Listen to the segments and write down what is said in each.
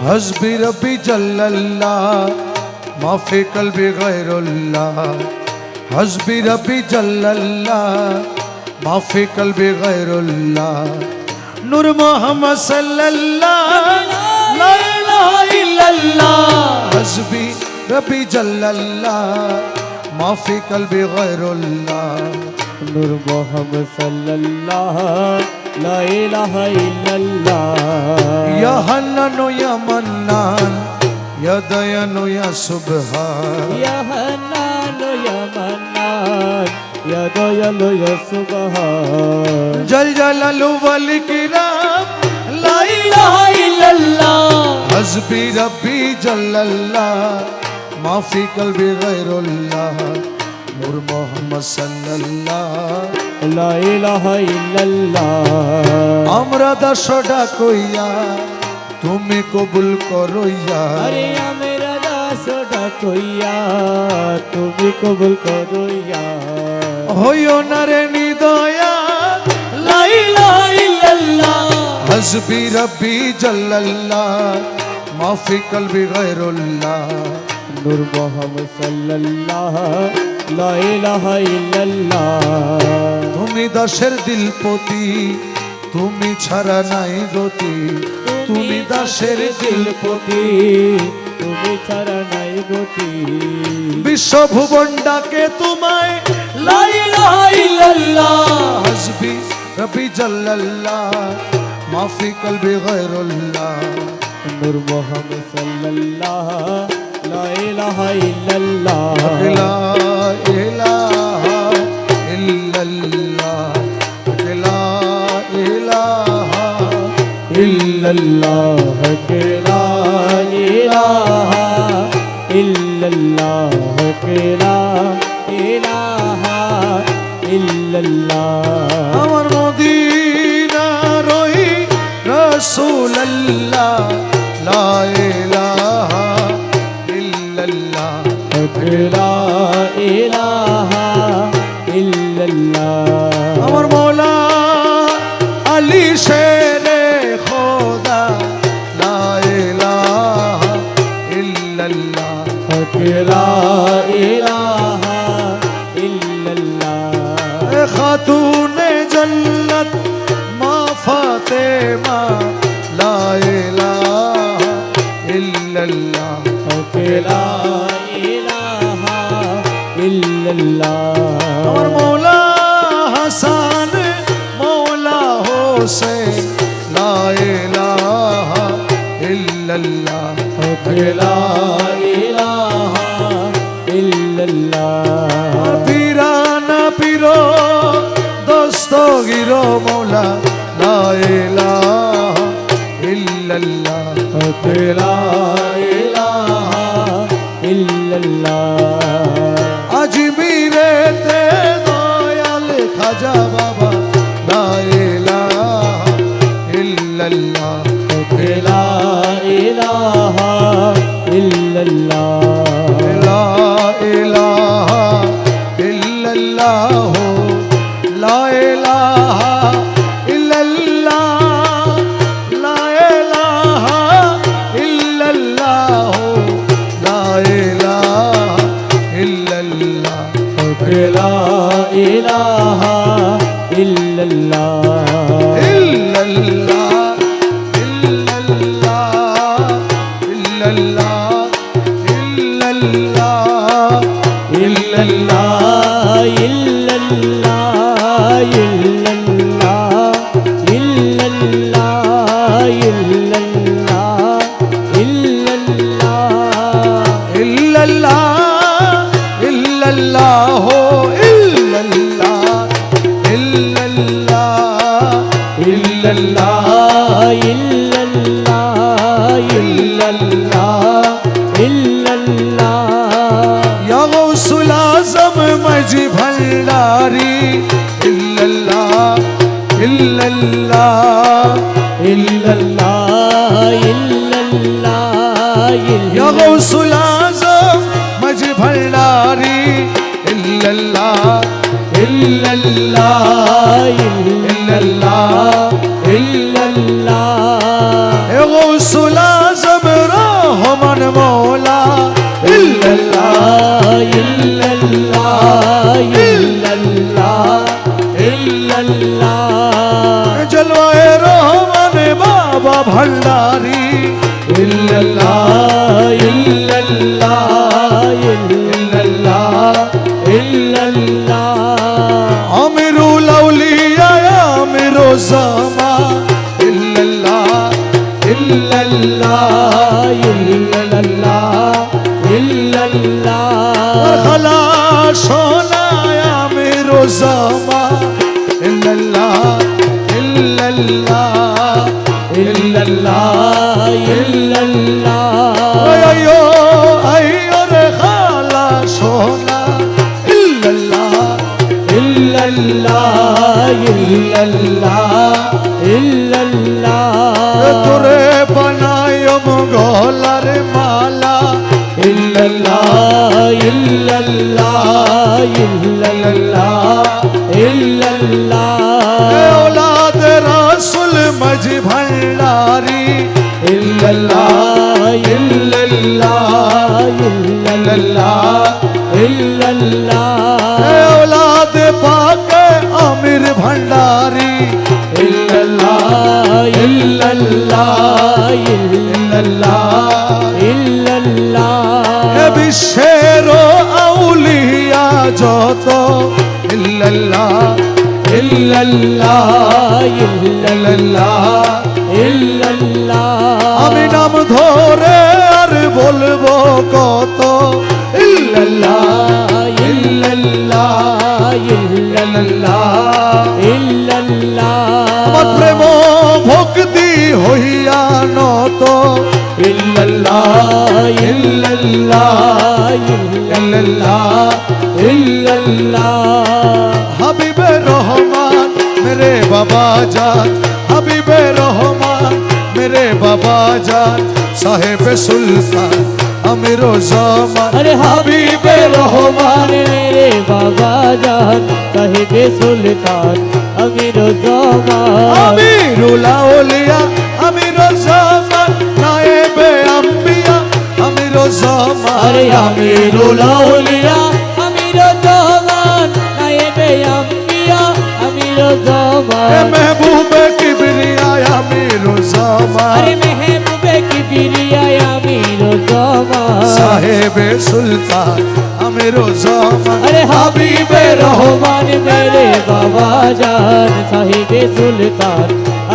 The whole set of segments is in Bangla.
हस्बी रब्बी जल्लल्लाह माफी कल्बी गैरुल्लाह हस्बी रब्बी जल्लल्लाह माफी कल्बी गैरुल्लाह नूर मोहम्मद सल्लल्लाह ला इलाहा इल्लल्लाह हस्बी रब्बी जल्लल्लाह माफी कल्बी गैरुल्लाह नूर मोहम्मद सल्लल्लाह ला इलाहा इल्लल्लाह या हन्नान या मन्नान या दयान या सुबहान या हन्नान या मन्नान या दयाल या सुबहान जल जलालु वल किराम ला इलाहा इल्लल्लाह हस्बी रब्बी जल्लल्लाह माफी कल्बी गैरुल्लाह नूर मोहम्मद सल्लल्लाह ला इलाहा इल्लल्लाह আমরা দাসটা কইয়া তুমি কবুল করইয়া अरे मेरा दास डाकोइया তুমি কবুল করইয়া হইও না রে নিদয়া লা ইলাহা ইল্লাল্লাহ हस्बी रब्बी जल्लल्लाह माफी कल्बी गैरुल्लाह नूर मोहम्मद सल्लल्लाह ला इलाहा इल्लल्लाह তুমি দাসের দিলপতি তুমি ছাড়া নাই গতি তুমি দাসের দিলপতি তুমি ছাড়া নাই গতি বিশ্বভুবন ডাকে তোমায় লা ইলাহা ইল্লাল্লাহ हस्बी रब्बी जल्लल्लाह माफी कल्बी गैरुल्लाह नूर मोहम्मद सल्लल्लाह ला इलाहा इल्लल्लाह ला इलाहा इल्लल्लाह ला इलाहा इल्लल्लाह के ला इलाहा इल्लल्लाह के ला इलाहा इल्लल्लाह আমার মদিনা রই রাসূলুল্লাহ লা ইলাহা ইল্লাল্লাহ ला इलाहा इल्लल्लाह আমার মওলা আলী শেরে খোদা লা ইলাহা ইল্লাল্লাহ ला इलाहा इल्लल्लाह खातूने जन्नत माँ फातिमा ला इलाहा इल्लल्लाह ला इलाहा इल्लल्लाह और मौला हसन मौला हुसैन ला इलाहा इल्लल्लाह ला इलाहा इल्लल्लाह पीराना पीरो दस्तगीरो मौला ला इलाहा इल्लल्लाह ला इलाहा इल्लल्लाह अजमीरे ते दयाल खाजा बाबा ला इलाहा इल्लल्लाह ला इलाहा इल्लल्लाह ला इलाहा इल्लल्लाह ला इलाहा इल्लल्लाह ला इलाहा इल्लल्लाह ला इलाहा इल्लल्लाह ला इलाहा इल्लल्लाह इल्लल्लाह इल्लल्लाह इल्लल्लाह इल्लल्लाह इल्लल्लाह इल्लल्लाह इल्लल्लाह इल्लल्लाह इल्लल्लाह इल्लल्लाह इल्लल्लाह इल्लल्लाह इल्लल्लाह इल्लल्लाह इल्लल्लाह इल्लल्लाह या गौसुल आज़म मजी भंडारी इल्लल्लाह इल्लल्लाह इल्लल्लाह इल्लल्लाह या गौसुल आज़म मजी भंडारी इल्लल्लाह इल्लल्लाह इल्लल्लाह इल्लल्लाह ए गौसुल आज़म भंडारी इल्लल्लाह इल्लल्लाह इल्लल्लाह इल्लल्लाह अमीरुल औलिया अमीरो ज़मा इल्लल्लाह इल्लल्लाह इल्लल्लाह इल्लल्लाह खला सोना अमीरो ज़मा इल्लल्लाह इल्लल्लाह इल्लल्लाह इल्लल्लाह अयो अयो रे खला सोना इल्लल्लाह इल्लल्लाह इल्लल्लाह इल्लल्लाह तुरे बनायो मंगोलर माला इल्लल्लाह इल्लल्लाह इल्लल्लाह इल्लल्लाह औलाद रसूल मज भंडारी इल्लल्लाह इल्लल्लाह इल्लल्लाह इल्लल्लाह औलाद पाक आमिर भंडारी इल्लल्लाह इल्लल्लाह इल्लल्लाह इल्लल्लाह बिशेरो औलिया जो तो इल्लल्लाह इल्लल्लाह इल्लल्लाह इल्लल्लाह আমি নাম ধরে আর বলবো কত इल्लल्लाह इल्लल्लाह इल्लल्लाह इल्लल्लाह আমার প্রেম ভক্তি হইয়া নত इल्लल्लाह इल्लल्लाह इल्लल्लाह इल्लल्लाह হাবিবে রহমান মেরে বাবা জান হাবিবে রহমান মেরে বাবা জান সাহেব সুলতান আমিরো জামান अरे हबीबे रहमान मेरे बाबा जान साहिबे सुल्तान अमीर जमान আমিরুল আউলিয়া আমিরো জামান নায়েবে আম্বিয়া আমিরো জামান अरे अमीरुल औलिया अमीर जमान नायबे अंबिया अमीर এ जमान মেহবুবে কিবরিয়া আমিরো জামান अरे महबूबे की बिरिया अमीर जमान সাহেবে সুলতান আমিরো জামান अरे हबीबे रहमान मेरे बाबा जान साहिबे सुल्तान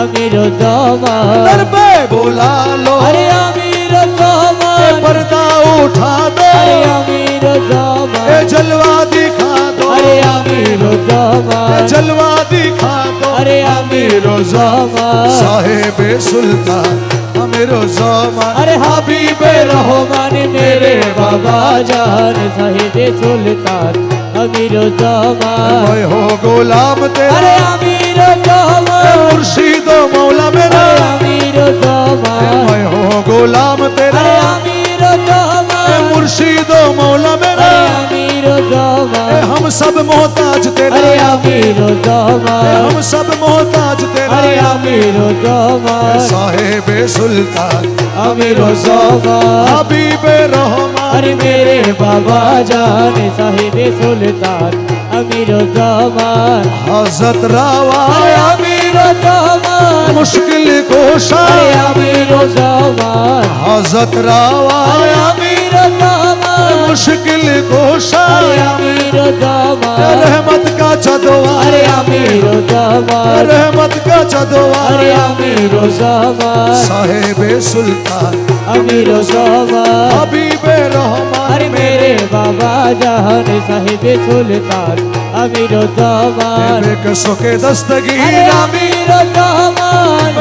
अमीर जमान दरबे बुला लो अरे अमीर ए जमान पर्दा उठा दो अरे अमीर ए जमान जलवा दिखा दो अरे अमीर ए जमान जलवा दिखा दो अरे अमीर जमान साहेबे सुल्तान अमीरो जमान अरे हबीबे रहमान मेरे बाबा जान साहिबे सुल्तान अमीर जमान मैं हो गुलाम तेरा अरे अमीर ए जमान मुर्शिद ओ मौला मेरा अरे अमीर जमान मैं हो गुलाम तेरा अरे अमीर ए जमान मुर्शिद ओ मौला मेरा अरे अमीर ए जमान हम सब मोहताज तेरा अरे अमीर ए जमान हम सब मोहताज तेरा अरे अमीर जमान साहेबे सुल्तान अमीर जमान हबीबे रहमान अरे मेरे बाबा जान साहिबे सुल्तान अमीर जमान हजरत रावा अरे अमीर जमान मुश्किल कोशा अरे अमीर जमान हजरत रावा अरे अमीर जमान मुश्किल कोशा अरे अमीर जमान रहमत का चदवा अरे अमीर जमान रहमत का चदवा अरे अमीर जमान साहेबे सुल्तान अमीर जमान हबीबे रहमान अरे मेरे बाबा जान साहिबे सुल्तान अमीर जमान बेकसों के अरे दस्तगीर अमीर जमान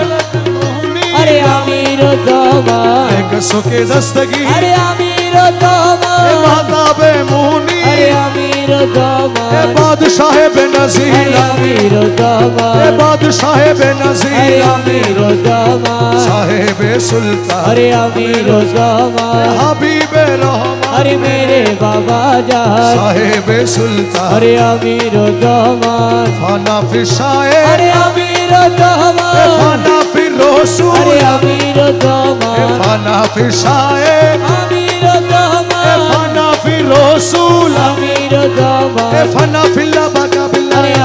अरे अमीर जमान बेकसों के दस्तगीर अरे अमीर ए जमान महताबे मुनी अरे अमीर ए जमान बादशाह अरे बेनज़ीर अमीर ए जमान बादशाह अरे बेनज़ीर अमीर जमान साहेबे सुल्तान अरे अमीर जमान हबीबे रहमान अरे मेरे बाबा जान साहेबे सुल्तान अरे अमीर जमान फाना फिशाए अरे अमीर जमान फाना फिर रसूल अरे अमीर जमान फाना फिशाए अमीर जमान फाना फिर रसूल अमीर जमान फाना फिल्ला बाका बिल्ला अरे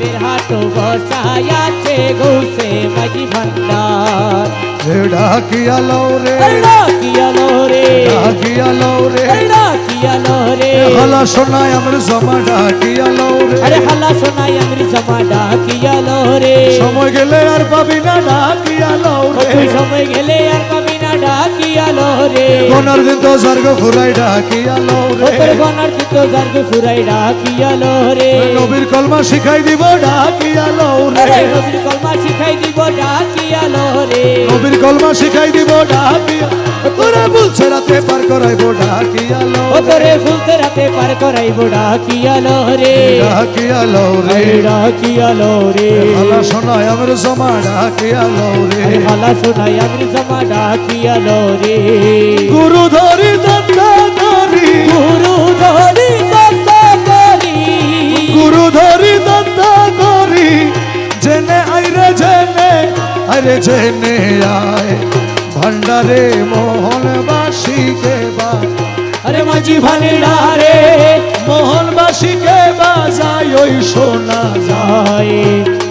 বাপের হাটু বসাই আছে গৌসে মাঝি ভান্ডার ডাকিয়া লও রে ডাকিয়ালো রে ডাকিয়া লও রে ডাকিয়ালো রে হলা শোনায় আমার জমা ডাকিয়া লও রে আরে হালা শোনাই আমি জমা ডাকিয়ালো রে সময় গেলে আর পাবি না ডাকিয়া লও রে তুই সময় গেলে আর পাবি না ডাকিয়ালো রে কোনার দিন তো স্বর্গ ফুরাই ডাকিয়া লও রে তোর গনার চিত্ত জার্গ ফুরাই ডাকিয়ালো রে নবীর কলমা শিখাই দিব ডাকিয়া লও রে আরে নবীর কলমা শিখাই দিব ডাকিয়ালো রে নবীর কলমা শিখাই দিব ডাকিয়া তোরা বলছে রাতে পার করাইব ডাকিয়া লও ও তোরে ফুলতে রাতে পার করাইব ডাকিয়ালো রে ডাকিয়া লও রে ডাকিয়ালো রে হলা শোনায় আমার জমা ডাকিয়া লও রে আরে হালা শোনাই আমি জমা ডাকিয়ালো রে গুরু ধরি দত্তা ধরি গুরু ধরি দত্ত করি গুরু ধরি দত্তা ধরি জেনে আইরে জেনে আয় ভান্ডারে মোহনবাসীকে বা আরে মাঝি ভান্ডারে মোহনবাসীকে বাজাই ওই শোনা যায় যায়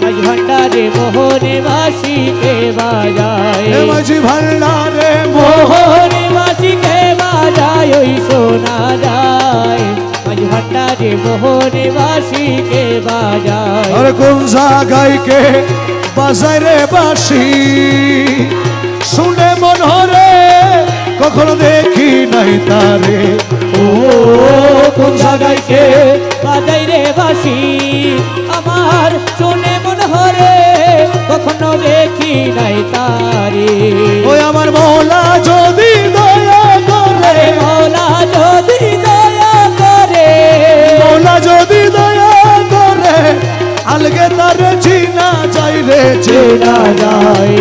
মাঝি ভান্ডারে মোহনে বাসিকে বাজায় এ মাঝি ভান্ডারে মোহনে বাসিকে বাজায় ওই শোনা যায় মাঝি ভান্ডারে মোহনে বাসিকে বাজায় আর কোন জায়গায় কে বাজায় রে বাসি শুনে মন হরে কখনো দেখি নাই তারে ও কোন জায়গায় কে বাজাই রে বাসি আমার শুনে মন হরে কখনো দেখি নাই তারে ওই আমার মৌলা যদি দয়া করে আরে মৌলা যদি দয়া করে মৌলা যদি দয়া করে আলগে তার চিনা যাই রে চেনা যায়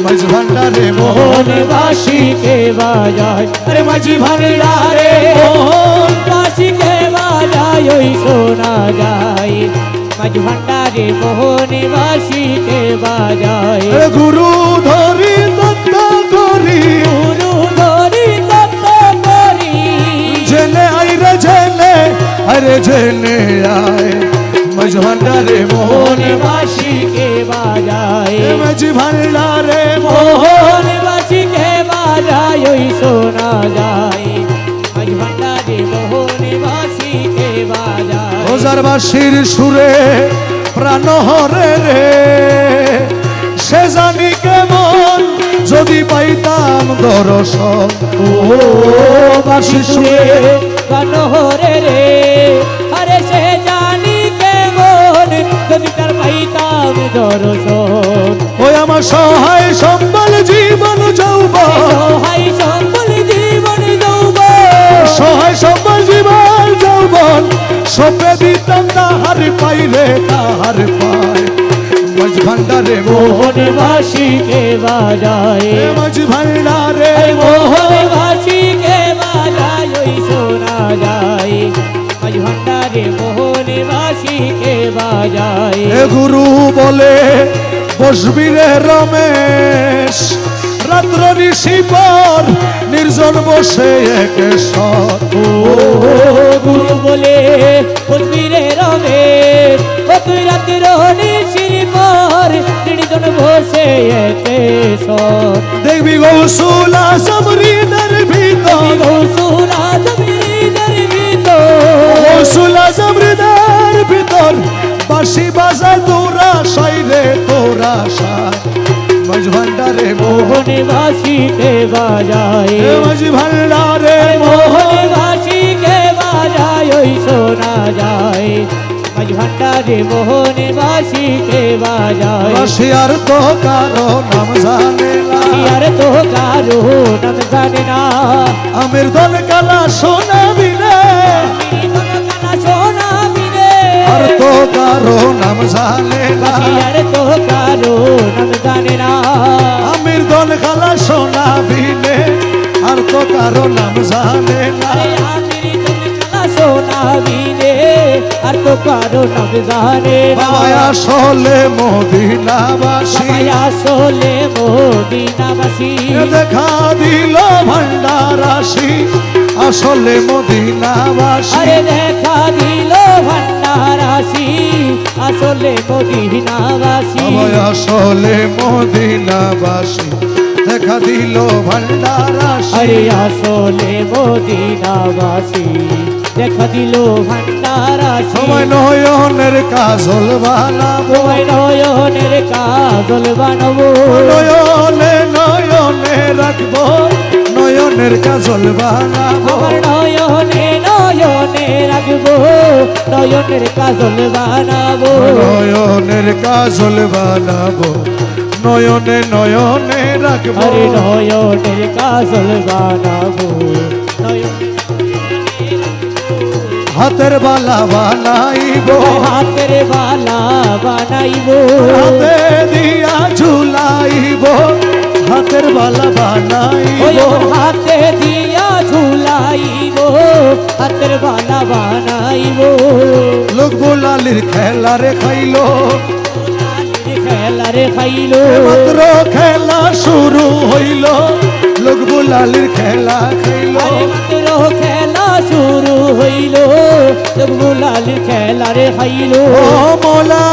মাঝ ভান্ডারে মোহনে বাসিকে বাজায় আরে মাঝি ভান্ডারে মোহন বাসিকে বাজায় ওই শোনা যায় মাঝি ভান্ডারে মোহনে বাসিকে বাজায় এ গুরু ধরি দত্ত করি গুরু ধরি দত্ত করি জেনে আইরে জেনে আরে জেনে আয় মাঝ ভান্ডারে মোহনে বাসিকে বাজায় মাঝ ভান্ডারে মোহন বাসিকে বাজায় ওই শোনা যায় মাঝি ভান্ডারে মোহন বাসিকে বাজায় ওজারবাসীর সুরে প্রাণ হরে রে সে জানি কেমন যদি পাইতাম দর্শন ও বাসি সুরে গান হরে রে আরে সে জানি কেমন যদি তার পাইতাম দর্শন ওই আমার সহায় সম্বল জীবন যৌবন সহায় সম্বল জীবন যৌবন সহায় সম্বল জীবন যৌবন সপে দিতাম তাহার পাইলে তাহার পায় মাঝ ভান্ডারে মোহন বাসিকে বাজায় মাঝ ভান্ডারে মোহন বাসিকে বাজায় ওই শোনা যায় মাঝ ভান্ডারে মোহন বাসিকে বাজায় এ গুরু বলে বসবি রে রমেশ রাত্র ঋষি পর নির্জন বসে একেশ্বর ও গুরু বলে বলবি রে রমেশ ও তুই রাতের নিশির পর নির্জন বসে একেশ্বর দেখবি গৌসুলা সমরিদের ভিতর গৌসুলা জমিদার ভিতর গৌসুলা সমরিদের ভিতর বাঁশি বাজায় তোরা সাইরে তোরা সাই মাঝ ভান্ডারে মোহনে বাসিকে বাজায় মাঝ ভান্ডারে মোহনে বাসিকে বাজায় ওই শোনা যায় মাঝ ভান্ডারে মোহনে বাসিকে বাজায় বাঁশি আর তো কারো নাম জানে না আর তো কারো নাম জানে না আমির দল কালা শোনাবি রে কানা সোনা বিরে আর তো কারো নাম জানে না আর তো কারো নাম জানে না আমির দল কালা শোনাবি রে আর তো কারো নাম জানে না আরে আমিরি তুমি কানা সোনা বিরে আর তো কারো নাম জানে না বাবা আসলে মদিনাবাসী বাবা আসলে মদিনাবাসী দেখা দিল ভান্ডারাসী আসলে মদিনাবাসী আরে দেখা দিল ভান্ডার ভান্ডারাসি আসলে মদিনাবাসী সবাই আসলে মদিনাবাসী দেখা দিল ভান্ডারাসী আরে আসলে মদিনাবাসী দেখা দিল ভান্ডারাসী সময় নয়নের কাজল বানাবো তোমায় নয়নের কাজল বানাবো নয়নে নয়নে রাখবো নয়নের কাজল বানাবো আমার নয়নে নয়নে রাখবো নয়নের কাজল বানাবো নয়নের কাজল বানাবো নয়নে নয়নে রাখবো আরে নয়নের কাজল বানাবো নয়নে হাতের বালা বানাইবো হাতের বালা বানাইবো হাতে দিয়া ঝুলাইবো হাতের বালা ওই বানাইবো ওর হাতে দিয়া ঝুলাইবো হাতের বালা বানাইবো লোক বোলালির খেলা রে খাইলো খেলা রে খাইলো মাত্র খেলা শুরু হইল লোক বোলালির খেলা খাইলো আরে মাত্র খেলা শুরু হইল বুলালির খেলা রে খাইলো ও মৌলা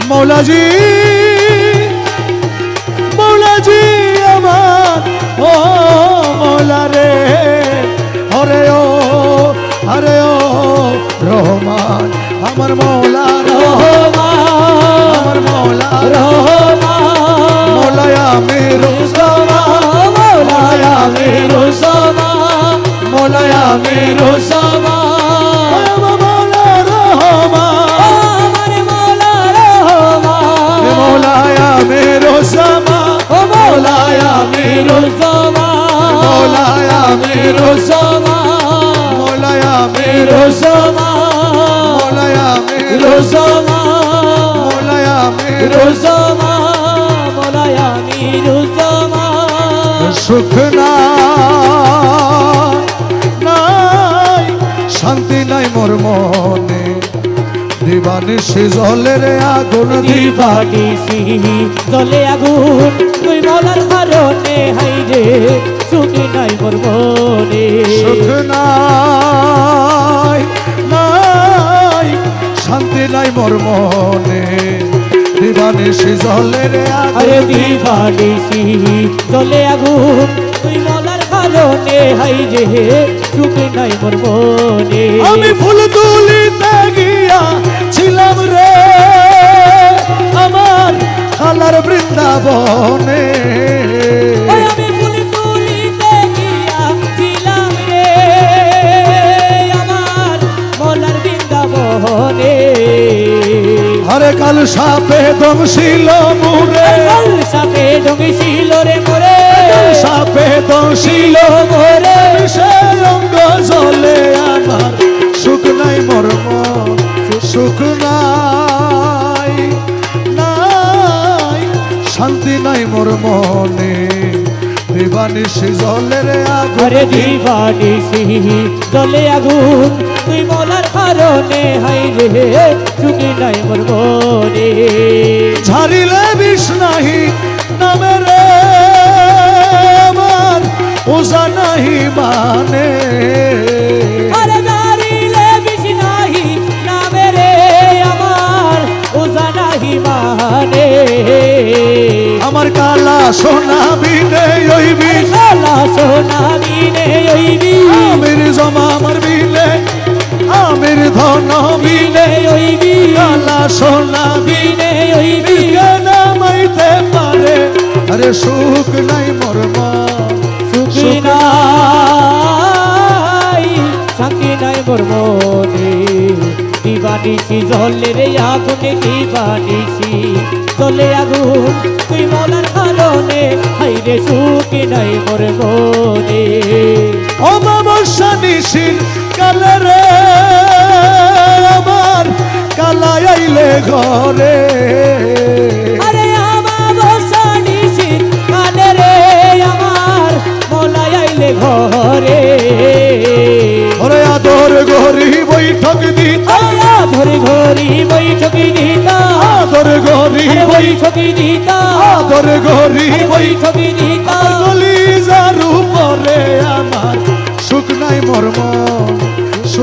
মৌলাজি মৌলাজি আমার ও মৌলা রে হরে ও হরে ও রহমান আমার মৌলা রহমান আমার মৌলা রহমান মৌলায়া মেরু সামা মৌলায়া মেরু সামা মৌলায়া মেরু সামা মৌলা রহমান আমার মৌলা রহমান মৌলায়া মেরু সামা ও মৌলায়া মেরু সামা মৌলায়া মেরু সামা মৌলায়া মেরু মেরু সামা মৌলায়া মেরু মেরু সামা মৌলায়া মেরু রোজমা মোলায়া মি রোজমা সুখ নাই শান্তি নাই মোর মনে দিবানিশি জলের আগুন দিবা দিবানিসি জলে আগুন তুই মলার কারণে হাই রে সুখী নাই মোর মনে সুখ নাই নাই শান্তি নাই মোর মনে দিবানিশি জলের আরে আগুন দিবানিসি জলে আগুন তুই মলার কারণে হাই রে সুখী নাই মোর মনে আমি ফুল তুলিতে গিয়া ছিলাম রে আমার খালার বৃন্দাবনে ওই আমি ফুল তুলিতে গিয়াছিলাম রে আমার মলার বৃন্দাবনে হরে কাল সাপে দংশিল মুরে কাল সাপে জঙ্গিছিল রে মোরে সাপে দংশিল মোরে সে অঙ্গ জলে আমার সুখ নাই মোর মন সুখ নাই নাই শান্তি নাই মোর মনে দিবানিশি জলের আগুন আরে দিবানিসি জলে আগুন তুই মলার কারণে হাই রে সুখী নাই মোর মনে ঝাড়িলে বিষ নাহি নামে রে আমার ওজা নাহি মানে আরে দাঁড়িলে বেশি নাহি নামে রে আমার ওজা নাহি মানে আমার কালা সোনা বিনে ওইবি কালা সোনা বিনে ওইবি আমির জমা আমার বিনে আমির ধন বিনে বিনে ওইবি কালা সোনা বিনে ওইবি নামাইতে পারে আরে সুখ নাই মোর মন সুখী নাই শান্তি নাই মোর মনে দিবানিসি জলে রে আগুনে দিবানিসি জলে আগুন তুই মলার কারণে হাই রে সুখী নাই মোর মনে অমাবস্যা নিশির কালে রে আমার কালা আইলে ঘরে আরে আমার বসানিসি কালে রে আমার মলাই আইলে ঘরে ওরে আদর গরি বৈঠক দিতা আয়া ধরে ঘরি বৈঠকি দিতা আদর গরি আরে বৈঠকি দিতা আদর গরি বৈঠকি দিতা গলি যার উপরে আমার সুখ নাই মোর মন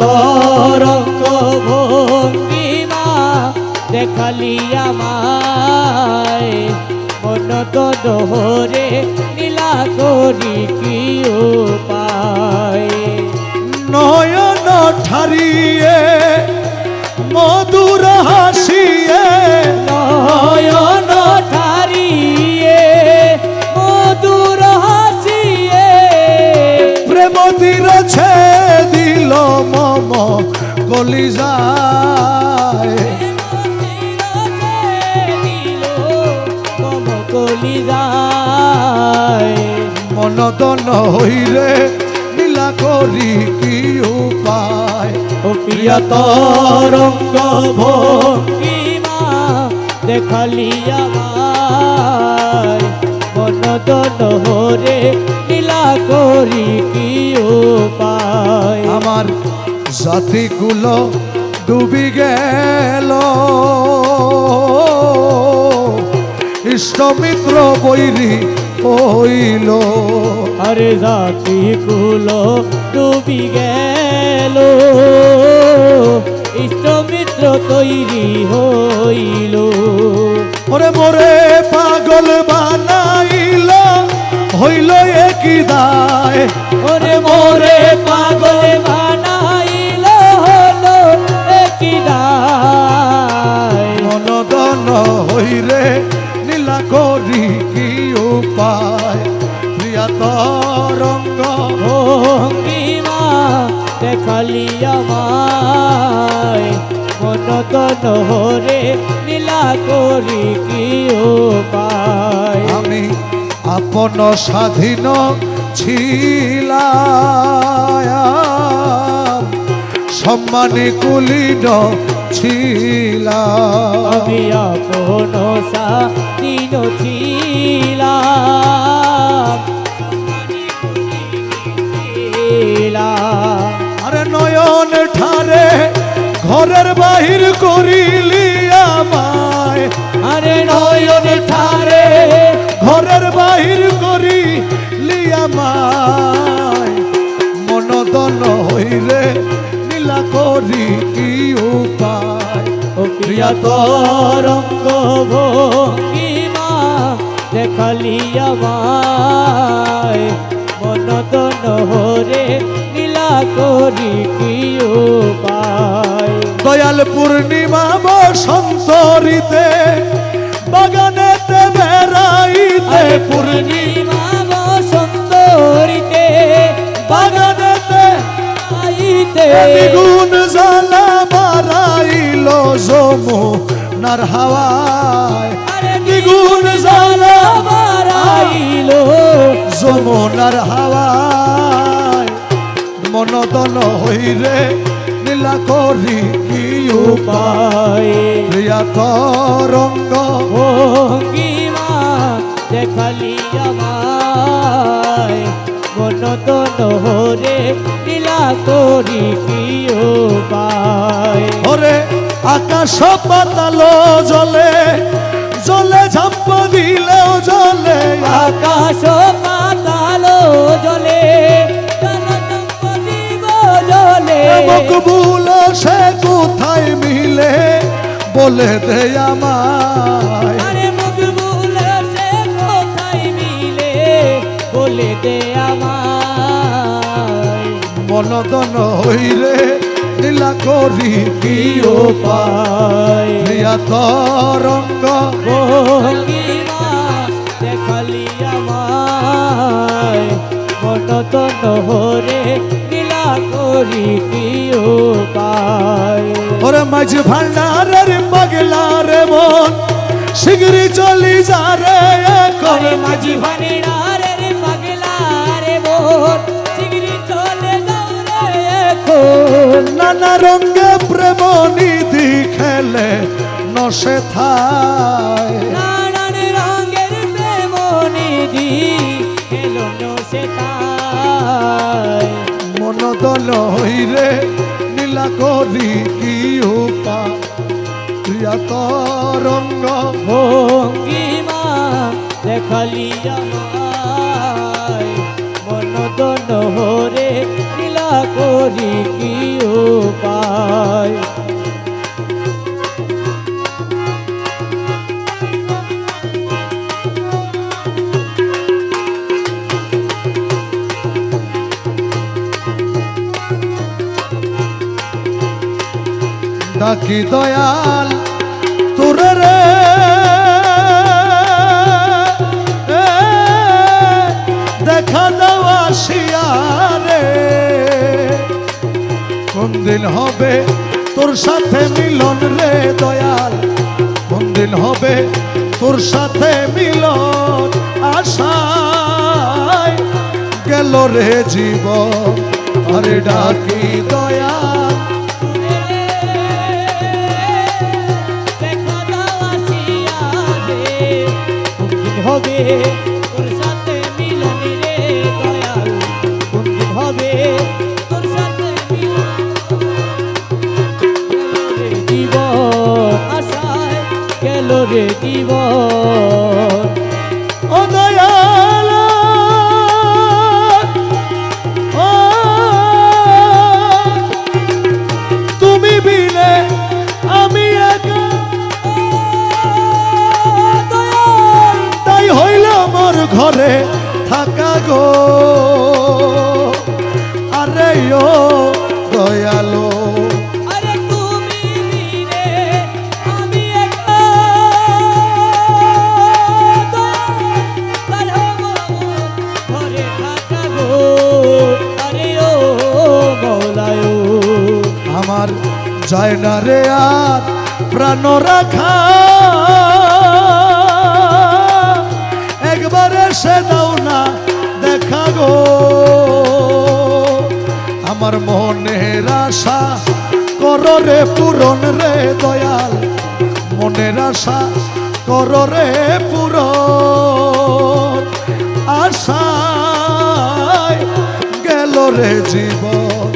তরঙ্গ ভঙ্গিমা দেখালি আমায় মন তো ডোরে নীলা করি কি উপায় নয়ন ঠারিয়ে মধুর হাসিয়ে নয়ন ঠারিয়ে মধুর হাসিয়ে প্রেম দিরছে দিল মম কলিজায় মনদন হইরে নীলা করি কি উপায় ও প্রিয় তরঙ্গ ভঙ্গিমা দেখালি আমায় মনদন হরে নীলা করি কি উপায় আমার জাতিগুলো ডুবি গেল ইষ্টমিত্র বৈরী হইল আরে জাতি কুলো ডুবি গেল ইষ্টমিত্র তৈরি হইল ওরে মোরে পাগল বানাইল হইল একই দায় ওরে মোরে পাগল বানাইল হলো একই দায় মনদন হইরে নীলা করি কি উপায় প্রিয়া তরঙ্গ ভঙ্গিমা দেখালি আমায় মনদন হরে নীলা করি কি উপায় আমি আপন স্বাধীন ছিলাম সম্মানে কুলীন ছিলাম আমি আপন স্বাধীন ছিলাম আরে নয়ন ঠারে ঘরের বাহির করিলি আমায় আরে নয়ন ঠারে ঘরের বাহির করিলি আমায় মনদন হইরে নীলা করি কি উপায় ও প্রিয়া তরঙ্গ ভঙ্গিমা দেখালি আমায় মনদন হরে নীলা করি কি উপায় দয়াল পূর্ণিমা বসন্তরিতে বাগানেতে বেড়াইতে পূর্ণিমা বসন্তরিতে বাগানেতে আইতে দ্বিগুণ জ্বালা বাড়াইল যমুনার হাওয়ায় দ্বিগুণ জ্বালা বাড়াইল যমুনার হাওয়ায় মনদন হইরে নীলা করি কি উপায় প্রিয়া তরঙ্গ ভঙ্গিমা দেখালি আমায় মনদন হরে নীলা করি কি উপায় ওরে আকাশ পাতাল জলে জলে ঝাম্প দিলেও জলে আকাশ পাতাল জলে জলে মকবুল সে কোথায় মিলে বলে দে আমায় আরে মকবুল সে কোথায় মিলে বলে দে আমায় মনদন হইরে নীলা করি কি উপায় প্রিয়া তরঙ্গ ভঙ্গিমা দেখালি আমায় মনদন হরে নীলা করি কি উপায় ওরে মাঝ ভান্ডারের পাগলা রে মন শিগরি চলি যা রে এখন আরে মাঝি ভান্ডারের পাগলা রে বোন শিগগিরি চলে যাও রে এখন নানা রঙে প্রেম নিধি খেলে নশে থায় নানান রঙের প্রেম নিধি খেলো সে তাই মনদন হইরে নীলা করি কি উপায় প্রিয়া তরঙ্গ ভঙ্গিমা দেখালি আমায় মনদন হরে নীলা করি কি উপায় ডাকি দয়াল তোরে রে দেখা দাও আসিয়া রে কোন দিন হবে তোর সাথে মিলন রে দয়াল কোন দিন হবে তোর সাথে মিলন আশায় গেল রে জীবন আরে ডাকি দয়াল হবে তোর সাথে মিলন রে দয়াল কোন দিন হবে তোর সাথে জীবন আশায় গেল রে জীবন ও দয়াল ও তুমি বিনে আমি একা তাই হইল মোর ঘরে থাকা গো আরে ও দয়ালো আরে তুমি বিনে আমি একা তাই ঘরে থাকা গো আরে ও মৌলায় আমার যায় না রে আর প্রাণ রাখা একবার এসে দাও না দেখা গো আমার মনের আশা করো রে পূরণ রে দয়াল মনের আশা করো রে পূরণ আশায় গেল রে জীবন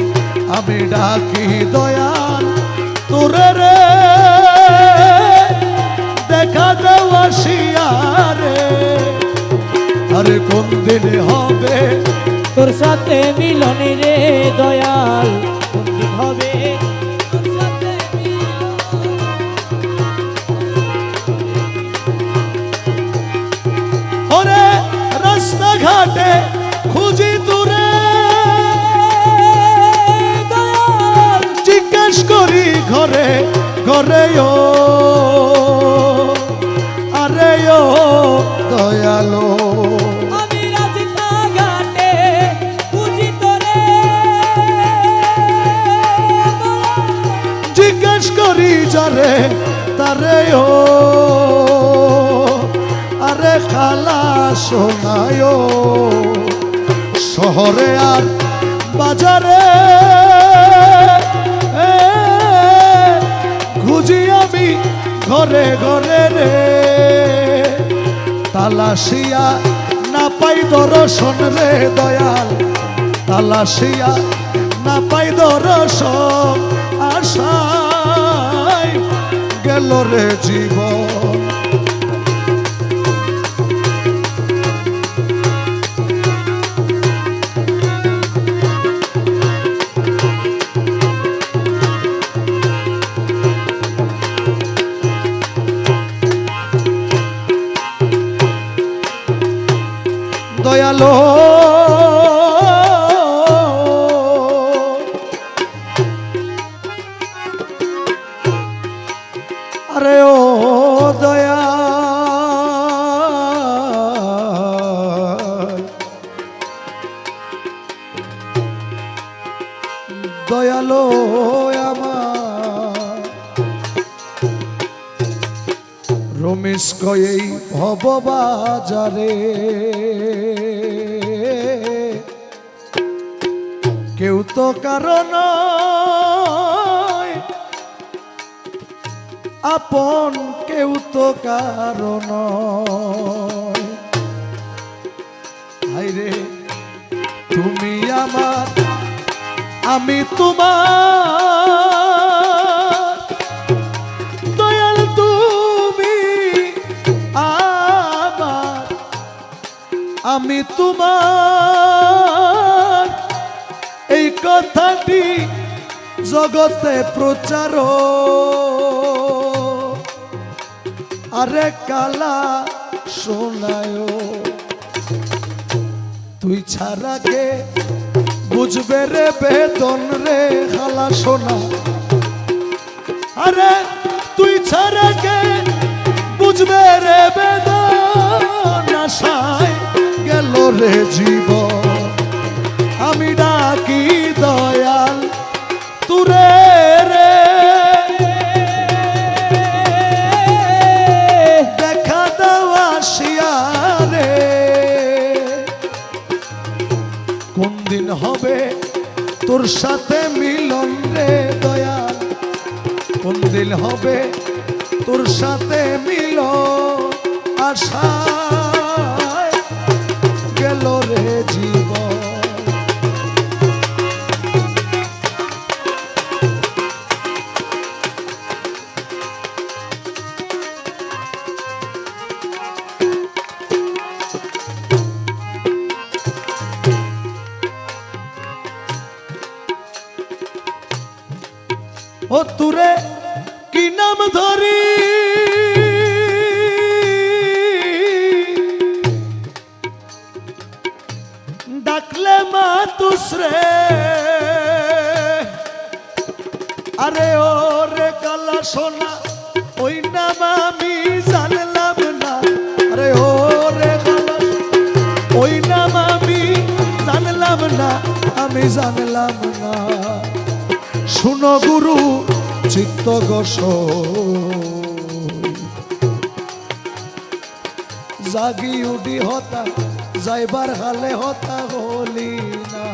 আমি ডাকি দয়াল তোরে রে দেখা দাও আসিয়া রে আরে কোন দিন হবে তোর সাথে মিলন রে দয়াল কোন দিন হবে তোর সাথে ওরে রাস্তাঘাটে খুঁজি দূরে দয়াল জিজ্ঞেস করি ঘরে ঘরে ও আরে ও দয়ালো আমি রাস্তাঘাটে খুঁজি তোরে জিজ্ঞেস করি যারে তারে ও আরে খালা শোনায় শহরে আর বাজারে খুঁজি আমি ঘরে ঘরে রে তালাশিয়া না পাই দর্শন রে দয়াল তালাশিয়া না পাই দর্শন আশায় গেল রে জীবন দয়ালো আরে ও দয়াল দয়ালো আমার রমেশ কয়েই ভব বাজারে কেউ তো কারণ আপন কেউ তো কারণ হায়রে তুমি আমার আমি তোমার দয়াল তুমি আমার আমি তোমার এই কথাটি জগতে প্রচার আরে কালা শোনায় তুই ছাড়া কে বুঝবে রে বেদন রে খালা শোনা আরে তুই ছাড়া কে বুঝবে রে বেদন আশায় গেল রে জীবন আমি ডাকি দয়াল তুরে রে দেখা দেওয়া শিয়ারে কোন দিন হবে তোর সাথে মিলন রে দয়াল কোন দিন হবে তোর সাথে মিলন আশায় গেল রে জীবন ও তুরে কি নাম ধরি ডাকলে মা তুসরে আরে ও রে কালা সোনা ওই নাম আমি জানলাম না আরে ও রে কালা ওই নাম আমি জানলাম না আমি জানলাম না শুনো গুরু চিত্ত গোস জাগি উডি হতা যাইবার হালে হতা হলি না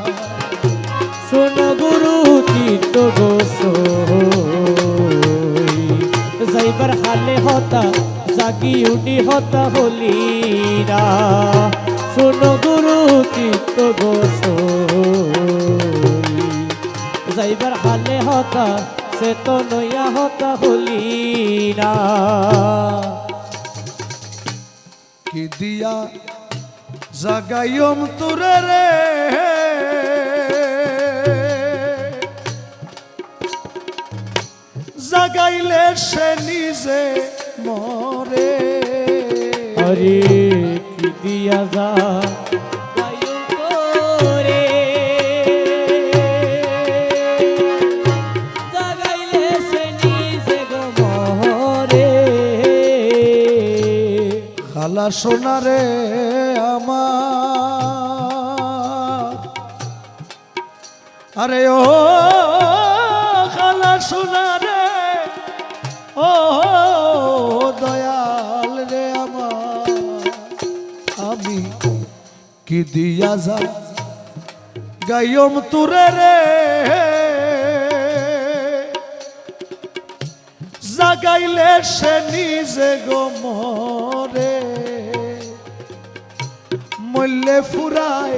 শোন গুরু চিত্ত গোস যাইবার হালে হতা জাগি উডি হতা হলি না শোন গুরু চিত্ত গোস যাইবার হালে হতা সে তো নয়া হতা হলি না কি দিয়া জাগাইম তুরে রে জাগাইলে সে নিজে মরে আরে কি দিয়া যা খালা সোনা রে আমার আরে ও খালা সোনা রে ও দয়াল রে আমার আমি কি দিয়া যা গাইম তুরে রে জাগাইলে সে নিজে গো মরে মল্লে ফুরায়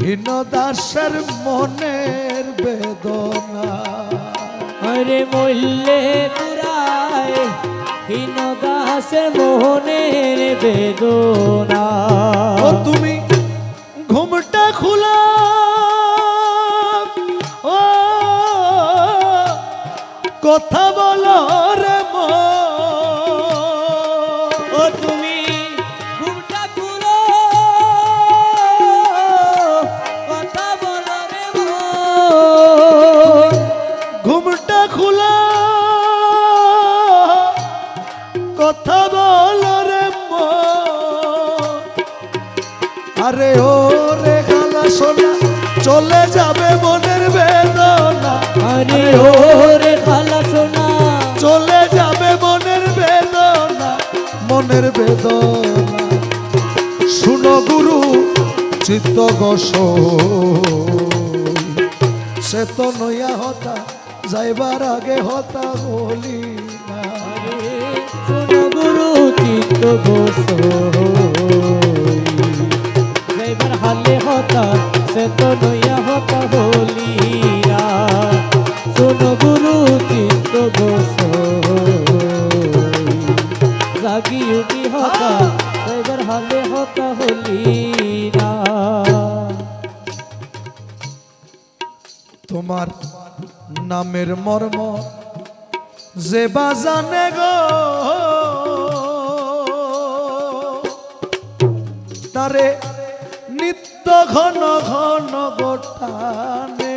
হীন দাসের মনের বেদনা আরে মল্লে পুরায় হীন দাসের মোহনের বেদনা ও তুমি ঘুমটা খুলা ও কথা বলো রে মন ও তুমি ঘুমটা খুলো কথা বলো রে মন ঘুমটা খুলা কথা বলো রে মন আরে ও রে খালা সোনা চলে যাবে মনের বেদনা আরে ও রে খালা সোনা চলে যাবে মনের বেদনা মনের বেদনা শুনো গুরু চিত্ত গোস সে তো নয়া হতা যাইবার আগে হতা বলি না শোনো গুরু চিত্ত গোস যাইবার হালে হতা সে তো নয়া হতা বলি না শোনো গুরু চিত্ত গোস জাগি উঠি হতা যাইবার হালে হতা হলি না তোমার নামের মর্ম যে বাজানে গো তারে নিত্য ঘন ঘন গোটানে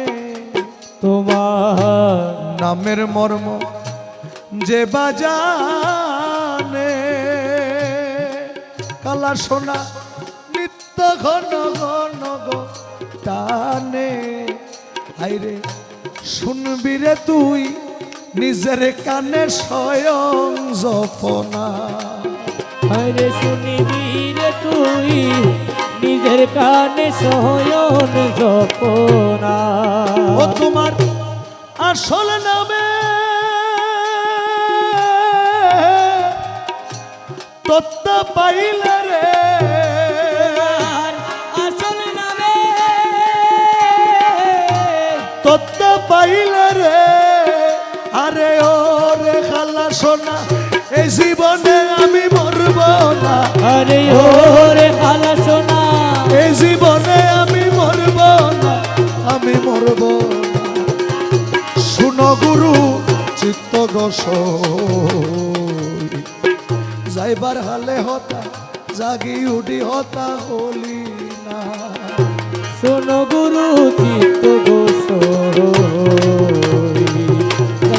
তোমার নামের মর্ম যে বাজানে কালা সোনা নিত্য ঘন ঘন গোটানে আইরে শুনবি রে তুই নিজের কানে স্বয়ং জপনা আরে শুনিবি রে তুই নিজের কানে সয়ন জপনা ও তোমার আসল নামে তত্ত্ব পাইলে রে আর আসল নামে তত্ত্ব পাইলে রে আরে ও রে খালা সোনা এই জীবনে আমি মরব না আরে ও রে খালা সোনা এই জীবনে আমি মরব না আমি মরব না শুনো গুরু চিত্ত যাইবার হালে হতা জাগি উঠি হতা হলি না শোনো গুরু চিত্ত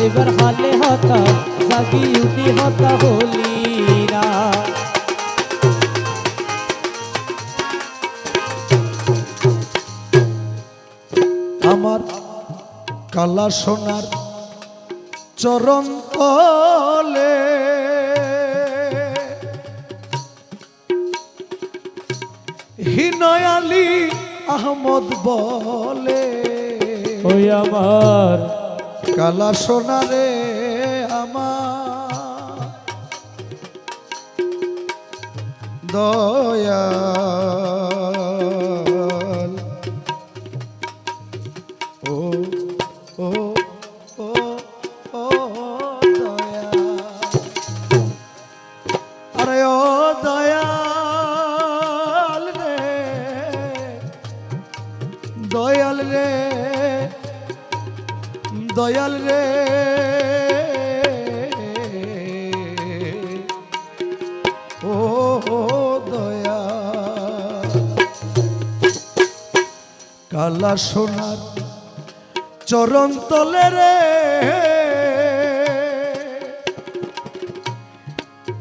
এবার হালে হতা জাগি উঠি হতা হলি না আমার কালা সোনার চরণ তলে হিনয়ালি আহমদ বলে ওই আমার কালা সোনারে আমার দয়াল ও ও ও ও দয়াল আরে ও দয়াল রে দয়াল রে দয়াল রে ও দয়াল কালা সোনার চরণ তলে রে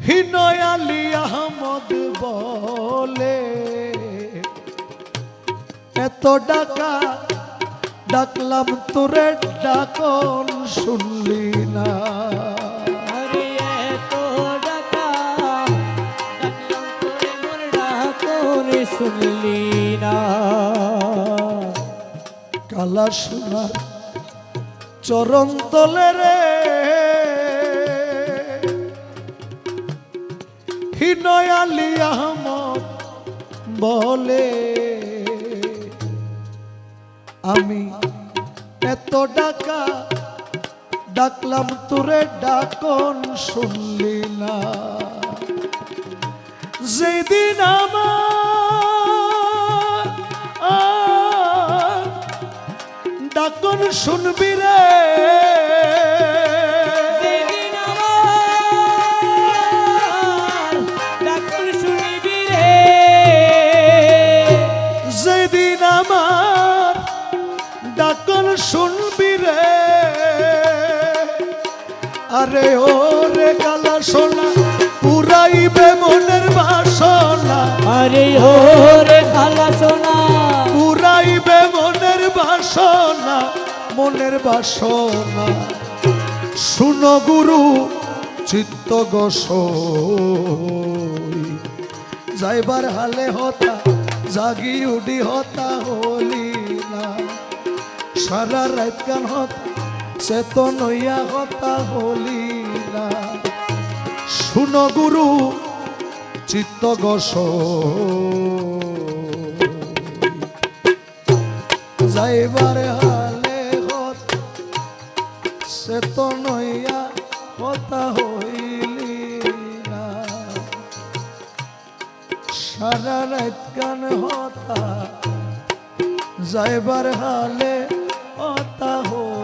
হিনয়ালি আহমদ বলে এত ডাকা ডাকলাম তোরে ডাকন শুনলি না আরে এত ডাকা ডাকলাম তোরে মোর ডাকন শুনলি না কালা সোনার চরণ তলে রে হিনয়ালি আহমদ বলে আমি এত ডাকা ডাকলাম তোরে ডাকন শুনলি না যেদিন আমার ডাকন শুনবি রে যেদিন আমার ডাকন শুনবি রে যেদিন আমার ডাকন শুনবি রে আরে ও রে কালা সোনা পুরাইবে মনের বাসনা আরে ও রে খালা সোনা পুরাইবে মনের বাসনা মনের বাসনা শুনো গুরু চিত্ত যাইবার হালে হতা জাগি উডি হতা হলি না সারা রাত গান হতা চেতন হইয়া হতা হলি না শুনো গুরু চিত্ত যাইবার হালে হতা চেতন হইয়া হতা হইলি না সারা রাত গান হতা যাইবার হালে অতা হো